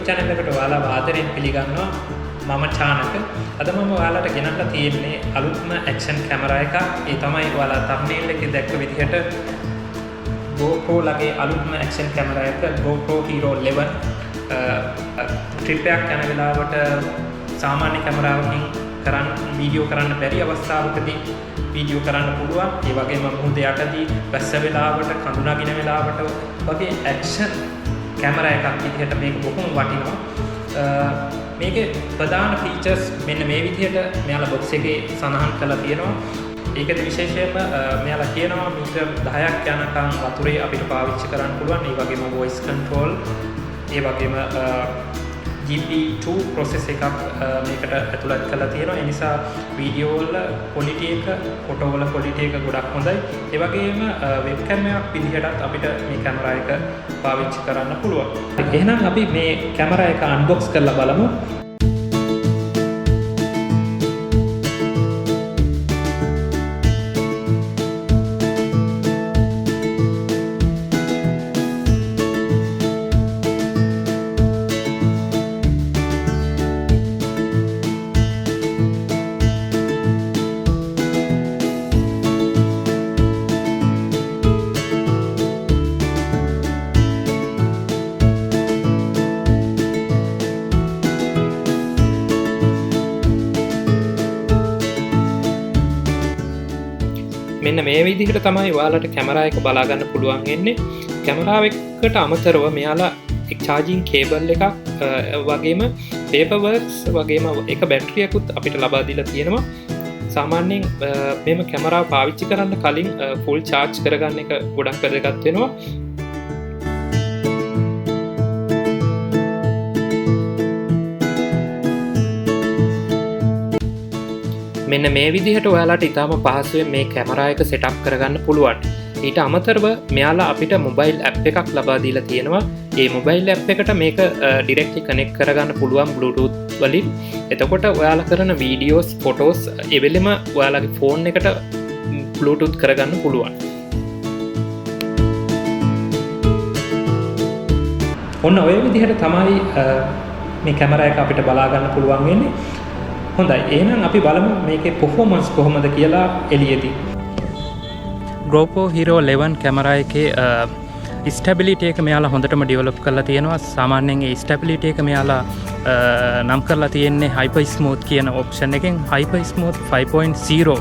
channel එකට ඔයාලා ආදරෙන් පිළිගන්නවා. මම චානක. අද මම ඔයාලට ගෙනල්ලා තියෙන්නේ අලුත්ම ඇක්ෂන් කැමරා එකක්. ඒ තමයි ඔයාලා thumbnail එකේ දැක්ක විදිහට GoPro ලගේ අලුත්ම ඇක්ෂන් කැමරා එක GoPro HERO11 ට්‍රිප් එකක් යන වෙලාවට සාමාන්‍ය කැමරාවකින් වීඩියෝ කරන්න බැරි අවස්ථාවකදී වීඩියෝ කරන්න පුළුවන්. ඒ වගේම මුහුද යටදී වැස්ස වෙලාවට කඳු නගින වෙලාවට වගේ ඇක්ෂන් කැමරා එකක් විදිහට මේක බොහොම වටිනවා. මේකේ ප්‍රධාන ෆීචර්ස් මෙන්න මේ විදිහට මෙයාලා බොක්ස් එකේ සඳහන් කරලා තියෙනවා. ඒකද විශේෂයෙන්ම මෙයාලා කියනවා මීටර් 10ක් යනකම් වතුරේ අපිට පාවිච්චි කරන්න පුළුවන්. ඒ වගේම voice control, ඒ වගේම GP2 process එකක් මේකට ඇතුළත් කරලා තියෙනවා. ඒ නිසා වීඩියෝ වල quality එක, ෆොටෝ වල quality එක ගොඩක් හොඳයි. ඒ වගේම webcam එකක් විදිහටත් අපිට මේ කැමරා එක පාවිච්චි කරන්න පුළුවන්. එහෙනම් අපි මේ කැමරා එක unbox කරලා බලමු. මෙන්න මේ විදිහට තමයි ඔයාලට කැමරා එක බලා ගන්න පුළුවන් වෙන්නේ. කැමරාව එකට අමතරව මෙයාලා charging cable එකක් වගේම paper works වගේම එක බැටරියකුත් අපිට ලබා දීලා තියෙනවා. සාමාන්‍යයෙන් මේම කැමරාව පාවිච්චි කරන්න කලින් full charge කරගන්න එක ගොඩක් වැදගත් වෙනවා. මෙන්න මේ විදිහට ඔයාලට ඉතාම පහසුවෙන් මේ කැමරා එක සෙටප් කරගන්න පුළුවන්. ඊට අමතරව මෙයාලා අපිට මොබයිල් ඇප් එකක් ලබා දීලා තියෙනවා. ඒ මොබයිල් ඇප් එකට මේක ඩිරෙක්ට්ලි කනෙක්ට් කරගන්න පුළුවන් Bluetooth වලින්. එතකොට ඔයාලා කරන වීඩියෝස්, ෆොටෝස් එවෙලෙම ඔයාලගේ ෆෝන් එකට Bluetooth කරගන්න පුළුවන්. ඔන්න ඔය විදිහට තමයි මේ කැමරා එක අපිට බලා ගන්න පුළුවන් වෙන්නේ. හොඳයි, එහෙනම් අපි බලමු මේකේ performance කොහොමද කියලා එළියේදී. GoPro HERO11 කැමරා එකේ stability එක මෙයාලා හොඳටම develop කරලා තියෙනවා. සාමාන්‍යයෙන් ඒ stability එක මෙයාලා නම් කරලා තියෙන්නේ HyperSmooth කියන option එකෙන්. HyperSmooth 5.0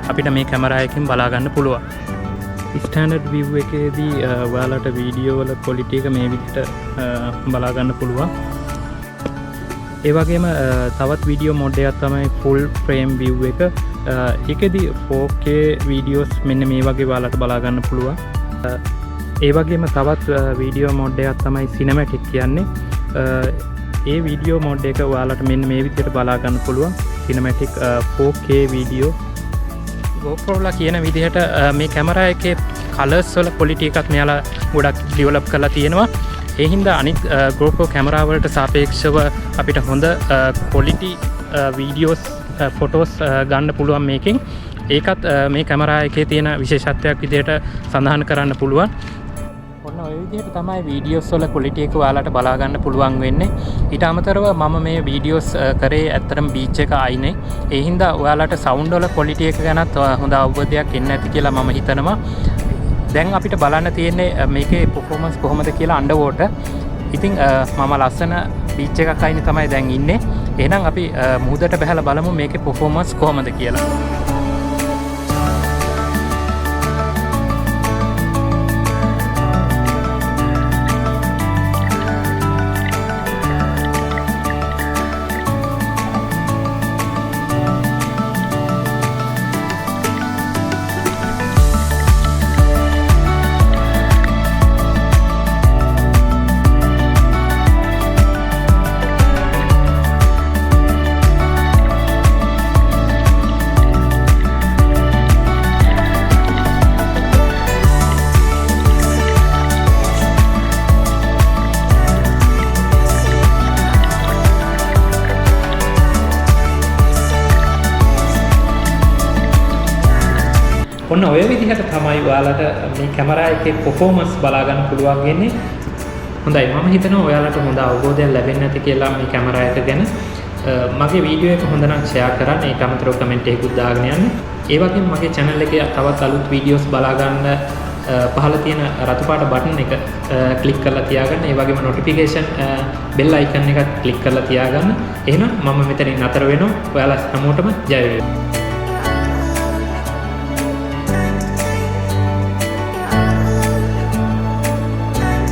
අපිට මේ කැමරා එකෙන් බලා ගන්න පුළුවන්. standard view එකේදී ඔයාලට වීඩියෝ වල quality එක මේ විදිහට බලා ගන්න පුළුවන්. ඒ වගේම තවත් වීඩියෝ මොඩ් එකක් තමයි full frame view එක. ඒකෙදි 4K වීඩියෝස් මෙන්න මේ වගේ ඔයාලට බලා ගන්න පුළුවන්. ඒ වගේම තවත් වීඩියෝ මොඩ් එකක් තමයි cinematic කියන්නේ. ඒ වීඩියෝ මොඩ් එක ඔයාලට මෙන්න මේ විදිහට බලා ගන්න පුළුවන්. cinematic 4K video. GoPro ලා කියන විදිහට මේ කැමරා එකේ කලර්ස් වල quality එකක් මෙයාලා ගොඩක් ඩෙවලොප් කරලා තියෙනවා. ඒ හින්දා අනිත් GoPro කැමරා වලට සාපේක්ෂව අපිට හොඳ quality වීඩියෝස්, ෆොටෝස් ගන්න පුළුවන් මේකෙන්. ඒකත් මේ කැමරා එකේ තියෙන විශේෂත්වයක් විදිහට සඳහන් කරන්න පුළුවන්. ඔන්න ඔය විදිහට තමයි වීඩියෝස් වල quality එක ඔයාලට බලා ගන්න පුළුවන් වෙන්නේ. ඊට අමතරව මම මේ වීඩියෝස් කරේ ඇත්තටම බීච් එක අයිනේ. ඒ හින්දා ඔයාලට sound වල quality එක ගැනත් හොඳ අවබෝධයක් එන්න ඇති කියලා මම හිතනවා. දැන් අපිට බලන්න තියෙන්නේ මේකේ performance කොහොමද කියලා underwater. ඉතින් මම ලස්සන බීච් එකක් අයිනේ තමයි දැන් ඉන්නේ. එහෙනම් අපි මුහුදට බහලා බලමු මේකේ performance කොහොමද කියලා. ඔන්න ඔය විදිහට තමයි ඔයාලට මේ කැමරා එකේ performance බලා ගන්න පුළුවන් වෙන්නේ. හොඳයි මම හිතනවා ඔයාලට හොඳ අවබෝධයක් ලැබෙන්න ඇති කියලා මේ කැමරා එක ගැන. මගේ වීඩියෝ එක හොඳ නම් ෂෙයා කරන්න, ඒකට අමතරව කමෙන්ට් එකකුත් දාගෙන යන්න. ඒ වගේම මගේ channel එකේ තවත් අලුත් වීඩියෝස් බලා ගන්න පහළ තියෙන රතු පාට බටන් එක ක්ලික් කරලා තියාගන්න. ඒ වගේම notification bell icon එකත් ක්ලික් කරලා තියාගන්න. එහෙනම් මම මෙතනින් නතර වෙනවා. ඔයාලා හැමෝටම ජය වේවා.